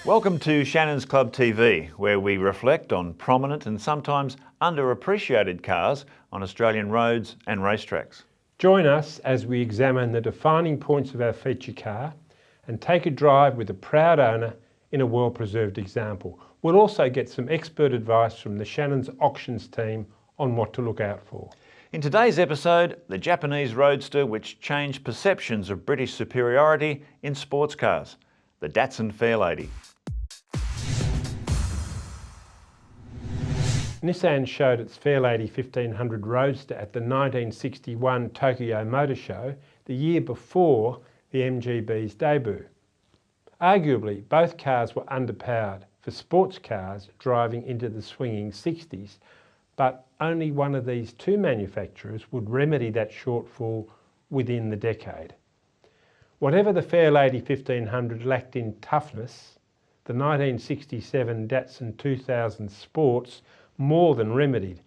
Welcome to Shannons Club TV, where we reflect on prominent and sometimes underappreciated cars on Australian roads and racetracks. Join us as we examine the defining points of our feature car and take a drive with a proud owner in a well-preserved example. We'll also get some expert advice from the Shannons auctions team on what to look out for. In today's episode, the Japanese roadster which changed perceptions of British superiority in sports cars, the Datsun Fairlady. Nissan showed its Fairlady 1500 Roadster at the 1961 Tokyo Motor Show, the year before the MGB's debut. Arguably, both cars were underpowered for sports cars driving into the swinging 60s, but only one of these two manufacturers would remedy that shortfall within the decade. Whatever the Fairlady 1500 lacked in toughness, the 1967 Datsun 2000 Sports more than remedied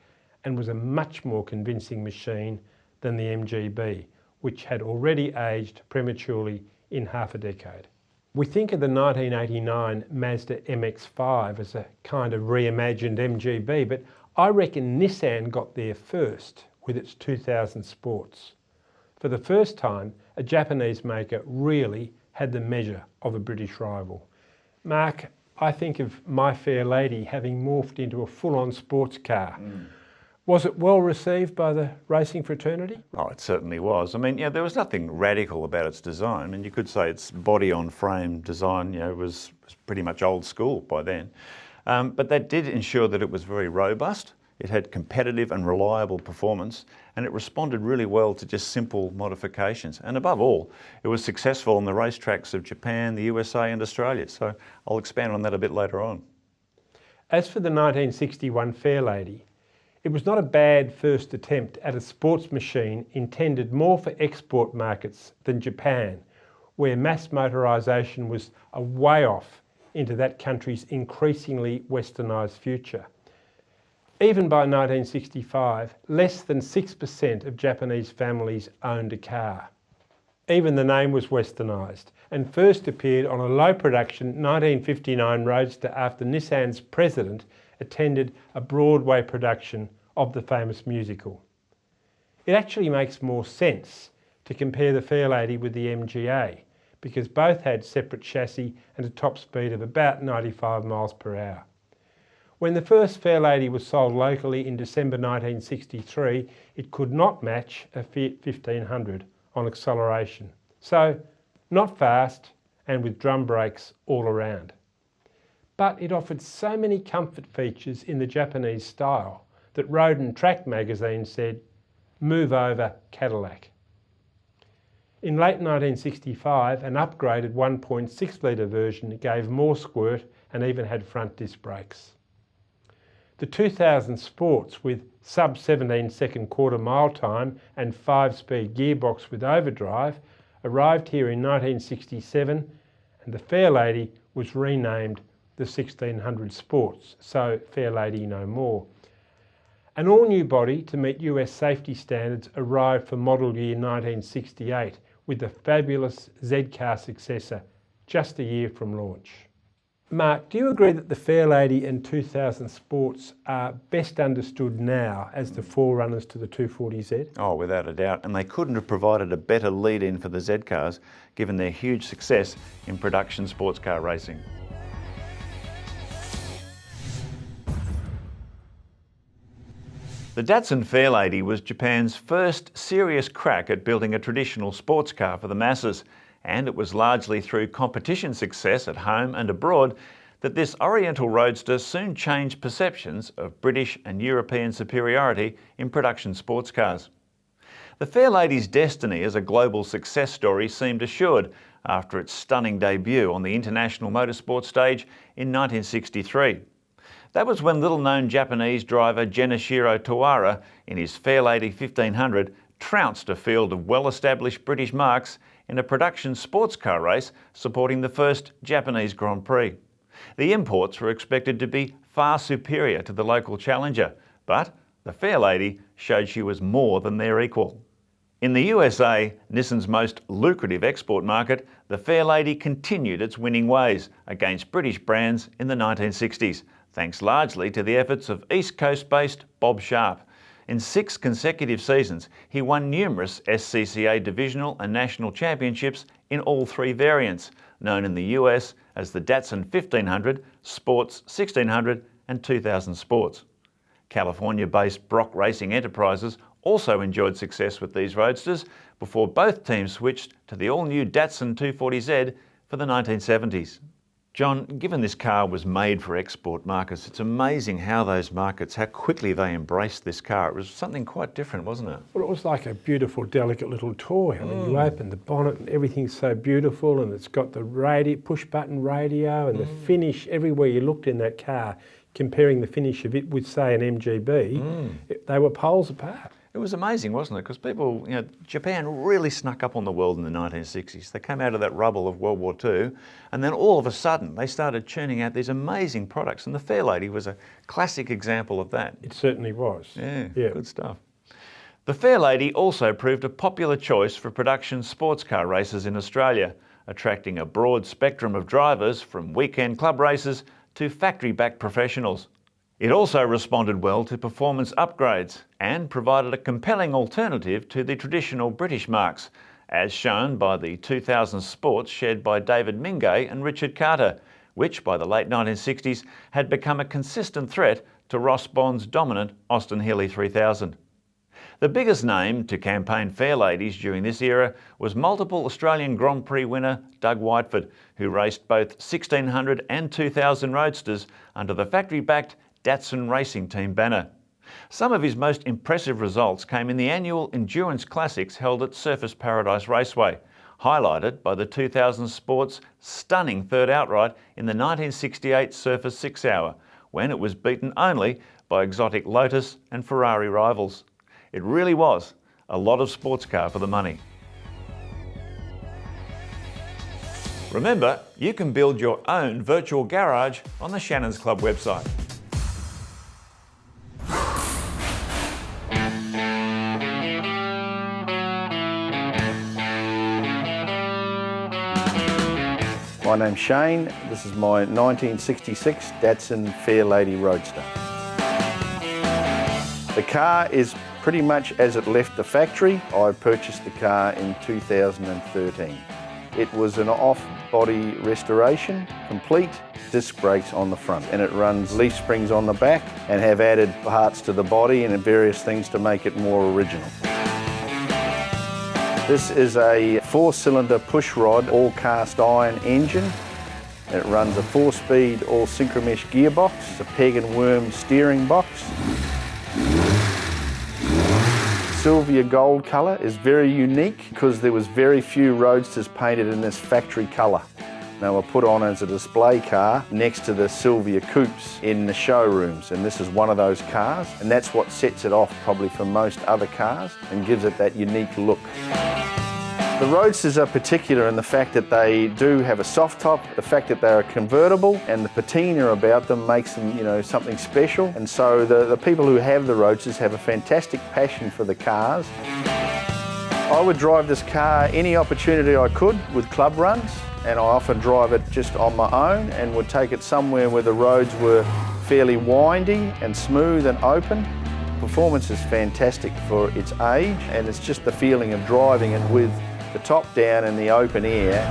and was a much more convincing machine than the MGB, which had already aged prematurely in half a decade. We think of the 1989 Mazda MX-5 as a kind of reimagined MGB, but I reckon Nissan got there first with its 2000 Sports. For the first time, a Japanese maker really had the measure of a British rival. Mark, I think of my Fairlady having morphed into a full-on sports car. Was it well received by the racing fraternity? Oh, it certainly was. I mean, there was nothing radical about its design. I mean, you could say its body-on-frame design, was pretty much old school by then. But that did ensure that it was very robust. It had competitive and reliable performance, and it responded really well to just simple modifications. And above all, it was successful on the racetracks of Japan, the USA and Australia. So I'll expand on that a bit later on. As for the 1961 Fairlady, it was not a bad first attempt at a sports machine intended more for export markets than Japan, where mass motorisation was a way off into that country's increasingly westernised future. Even by 1965, less than 6% of Japanese families owned a car. Even the name was westernised and first appeared on a low-production 1959 Roadster after Nissan's president attended a Broadway production of the famous musical. It actually makes more sense to compare the Fairlady with the MGA because both had separate chassis and a top speed of about 95 miles per hour. When the first Fairlady was sold locally in December 1963, it could not match a Fiat 1500 on acceleration. So, not fast and with drum brakes all around. But it offered so many comfort features in the Japanese style that Road and Track magazine said, "Move over Cadillac." In late 1965, an upgraded 1.6 litre version gave more squirt and even had front disc brakes. The 2000 Sports with sub 17 second quarter mile time and 5-speed gearbox with overdrive arrived here in 1967 and the Fairlady was renamed the 1600 Sports, so Fairlady no more. An all-new body to meet US safety standards arrived for model year 1968 with the fabulous Z-Car successor just a year from launch. Mark, do you agree that the Fairlady and 2000 Sports are best understood now as the forerunners to the 240Z? Oh, without a doubt. And they couldn't have provided a better lead-in for the Z-cars, given their huge success in production sports car racing. The Datsun Fairlady was Japan's first serious crack at building a traditional sports car for the masses. And it was largely through competition success at home and abroad that this Oriental roadster soon changed perceptions of British and European superiority in production sports cars. The Fairlady's destiny as a global success story seemed assured after its stunning debut on the international motorsport stage in 1963. That was when little-known Japanese driver Genichiro Tawara in his Fairlady 1500 trounced a field of well-established British marques in a production sports car race supporting the first Japanese Grand Prix. The imports were expected to be far superior to the local challenger, but the Fairlady showed she was more than their equal. In the USA, Nissan's most lucrative export market, the Fairlady continued its winning ways against British brands in the 1960s, thanks largely to the efforts of East Coast-based Bob Sharp. In 6 consecutive seasons, he won numerous SCCA divisional and national championships in all 3 variants, known in the US as the Datsun 1500, Sports 1600 and 2000 Sports. California-based Brock Racing Enterprises also enjoyed success with these roadsters before both teams switched to the all-new Datsun 240Z for the 1970s. John, given this car was made for export markets, it's amazing how those markets, how quickly they embraced this car. It was something quite different, wasn't it? Well, it was like a beautiful, delicate little toy. I mean, you open the bonnet and everything's so beautiful, and it's got the push-button radio, and the finish everywhere you looked in that car, comparing the finish of it with, say, an MGB, they were poles apart. It was amazing, wasn't it? Because people, Japan really snuck up on the world in the 1960s. They came out of that rubble of World War II, and then all of a sudden they started churning out these amazing products, and the Fairlady was a classic example of that. It certainly was. Yeah, good stuff. The Fairlady also proved a popular choice for production sports car races in Australia, attracting a broad spectrum of drivers from weekend club races to factory-backed professionals. It also responded well to performance upgrades and provided a compelling alternative to the traditional British marques, as shown by the 2000 Sports shed by David Mingay and Richard Carter, which by the late 1960s had become a consistent threat to Ross Bond's dominant Austin Healey 3000. The biggest name to campaign Fairladies during this era was multiple Australian Grand Prix winner Doug Whiteford, who raced both 1600 and 2000 roadsters under the factory-backed Datsun Racing Team banner. Some of his most impressive results came in the annual Endurance Classics held at Surfers Paradise Raceway, highlighted by the 2000 Sports' stunning third outright in the 1968 Surfers 6 Hour, when it was beaten only by exotic Lotus and Ferrari rivals. It really was a lot of sports car for the money. Remember, you can build your own virtual garage on the Shannons Club website. My name's Shane. This is my 1966 Datsun Fairlady Roadster. The car is pretty much as it left the factory. I purchased the car in 2013. It was an off-body restoration, complete, disc brakes on the front, and it runs leaf springs on the back and have added parts to the body and various things to make it more original. This is a 4-cylinder pushrod, all cast iron engine. It runs a 4-speed, all synchromesh gearbox, a peg and worm steering box. Sylvia gold colour is very unique because there was very few roadsters painted in this factory colour. They were put on as a display car next to the Sylvia coupes in the showrooms, and this is one of those cars, and that's what sets it off probably from most other cars and gives it that unique look. The roadsters are particular in the fact that they do have a soft top, the fact that they're convertible, and the patina about them makes them, something special. And so the people who have the roadsters have a fantastic passion for the cars. I would drive this car any opportunity I could with club runs, and I often drive it just on my own and would take it somewhere where the roads were fairly windy and smooth and open. Performance is fantastic for its age, and it's just the feeling of driving it with the top down in the open air.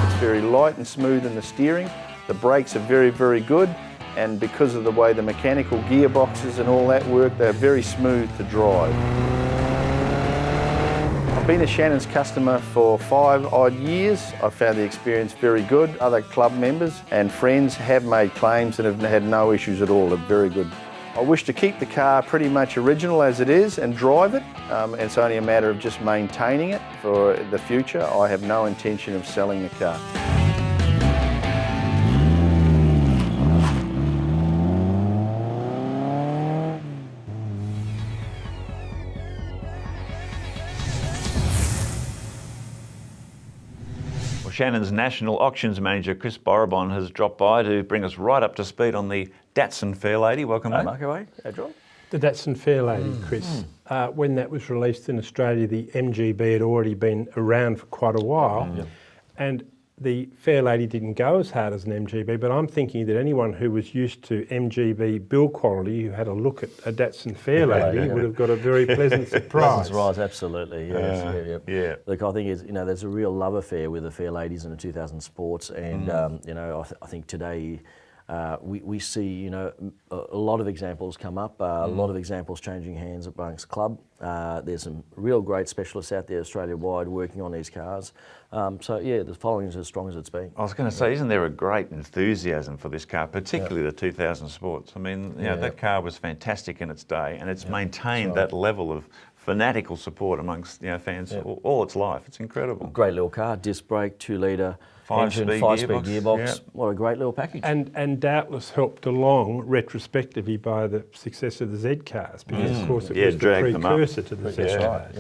It's very light and smooth in the steering. The brakes are very, very good, and because of the way the mechanical gearboxes and all that work, they're very smooth to drive. I've been a Shannons customer for 5 odd years. I've found the experience very good. Other club members and friends have made claims and have had no issues at all. They're very good. I wish to keep the car pretty much original as it is and drive it. It's only a matter of just maintaining it for the future. I have no intention of selling the car. Shannons National Auctions Manager Chris Borobon has dropped by to bring us right up to speed on the Datsun Fairlady. Welcome, Hi, mate. Mark. How are you? Hey, John. The Datsun Fairlady, Chris. When that was released in Australia, the MGB had already been around for quite a while, and the Fairlady didn't go as hard as an MGB, but I'm thinking that anyone who was used to MGB build quality, who had a look at a Datsun Fairlady, would have got a very pleasant surprise. Pleasant surprise, absolutely. Yes. Yeah. Look, I think there's a real love affair with the Fairladies and the 2000 sports, and I think today we see a lot of examples come up, a lot of examples changing hands amongst club. There's some real great specialists out there Australia-wide working on these cars. The following is as strong as it's been. I was going to say, isn't there a great enthusiasm for this car, particularly the 2000 sports? I mean, that car was fantastic in its day, and it's maintained that level of fanatical support amongst fans all its life. It's incredible. Great little car, disc brake, 2-litre engine, 5-speed gearbox. Yep. What a great little package. And doubtless helped along retrospectively by the success of the Z cars, because of course it was the precursor to the Z cars.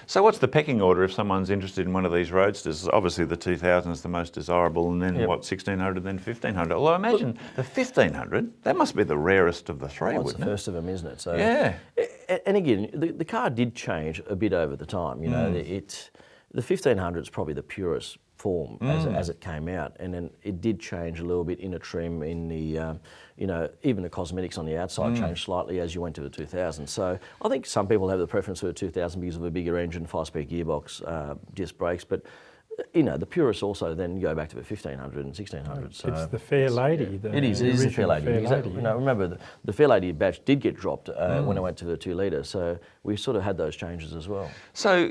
So what's the pecking order if someone's interested in one of these roadsters? Obviously the 2000 is the most desirable, and then 1600, then 1500. Although I imagine the 1500, that must be the rarest of the three, it's wouldn't the it? first of them, isn't it? So, Yeah. And again, the car did change a bit over the time. The 1500 is probably the purest form as it came out, and then it did change a little bit in a trim, in the even the cosmetics on the outside changed slightly as you went to the 2000. So I think some people have the preference for the 2000 because of a bigger engine, 5-speed gearbox, disc brakes, but the purists also then go back to the 1500 and 1600. So it's the Fairlady. It is the Fairlady. Remember, the Fairlady batch did get dropped when it went to the 2-litre, so we sort of had those changes as well. So,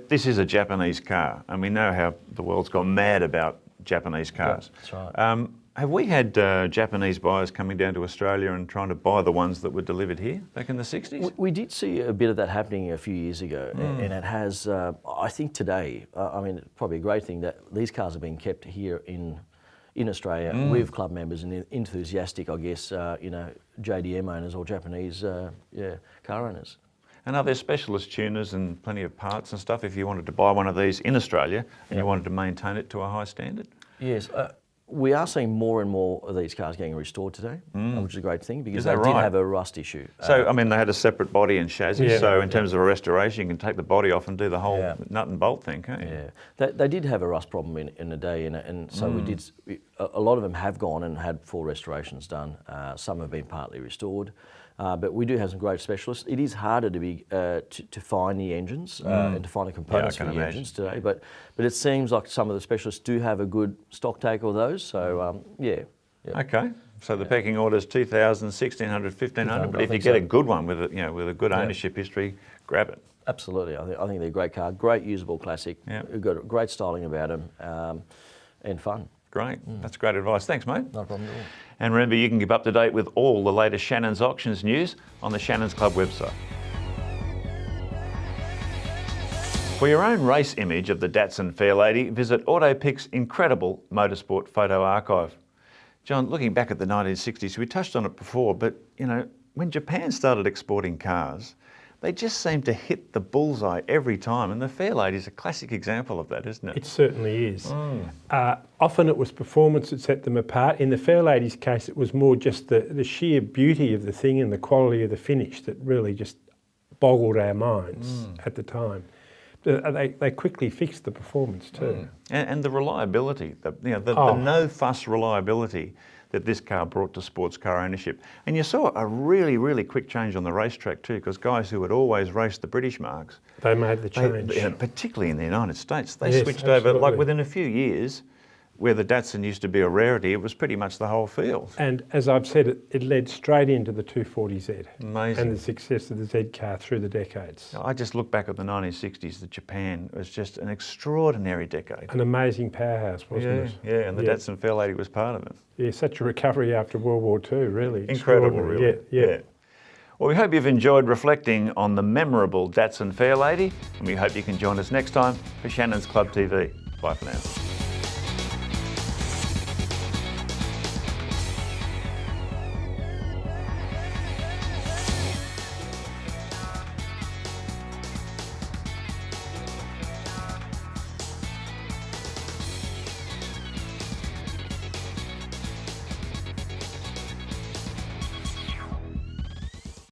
this is a Japanese car, and we know how the world's gone mad about Japanese cars. Yeah, that's right. Have we had Japanese buyers coming down to Australia and trying to buy the ones that were delivered here back in the 60s? We did see a bit of that happening a few years ago, and it has, I think today, probably a great thing that these cars are being kept here in Australia with club members and enthusiastic, I guess, JDM owners or Japanese car owners. And are there specialist tuners and plenty of parts and stuff if you wanted to buy one of these in Australia and you wanted to maintain it to a high standard? Yes. We are seeing more and more of these cars getting restored today, which is a great thing because they did have a rust issue. So, they had a separate body and chassis, so in terms of a restoration, you can take the body off and do the whole nut and bolt thing, can't you? Yeah, they did have a rust problem in the day, and so a lot of them have gone and had full restorations done. Some have been partly restored. But we do have some great specialists. It is harder to find the engines and to find the components for the engines today. But it seems like some of the specialists do have a good stock take of those. So Okay. So the pecking order is 2000, 1600, 1500. But if you get a good one with a good ownership history, grab it. Absolutely. I think they're a great car, great usable classic. We've got great styling about them, and fun. Great. That's great advice. Thanks, mate. No problem at all. And remember, you can keep up to date with all the latest Shannons auctions news on the Shannons Club website. For your own race image of the Datsun Fairlady, visit AutoPic's incredible motorsport photo archive. John, looking back at the 1960s, we touched on it before, but when Japan started exporting cars, they just seem to hit the bullseye every time, and the Fairlady is a classic example of that, isn't it? It certainly is. Often it was performance that set them apart. In the Fairlady's case, it was more just the sheer beauty of the thing and the quality of the finish that really just boggled our minds at the time. They quickly fixed the performance too. And the reliability, the no-fuss reliability that this car brought to sports car ownership. And you saw a really, really quick change on the racetrack too, because guys who had always raced the British marques, they made the change. Particularly in the United States, they switched over, like within a few years, where the Datsun used to be a rarity, it was pretty much the whole field. And as I've said, it led straight into the 240Z. Amazing. And the success of the Z car through the decades. I just look back at the 1960s, the Japan was just an extraordinary decade. An amazing powerhouse, wasn't it? Yeah, and the Datsun Fairlady was part of it. Yeah, such a recovery after World War II, really. Incredible, really. Yeah. Well, we hope you've enjoyed reflecting on the memorable Datsun Fairlady, and we hope you can join us next time for Shannons Club TV. Bye for now.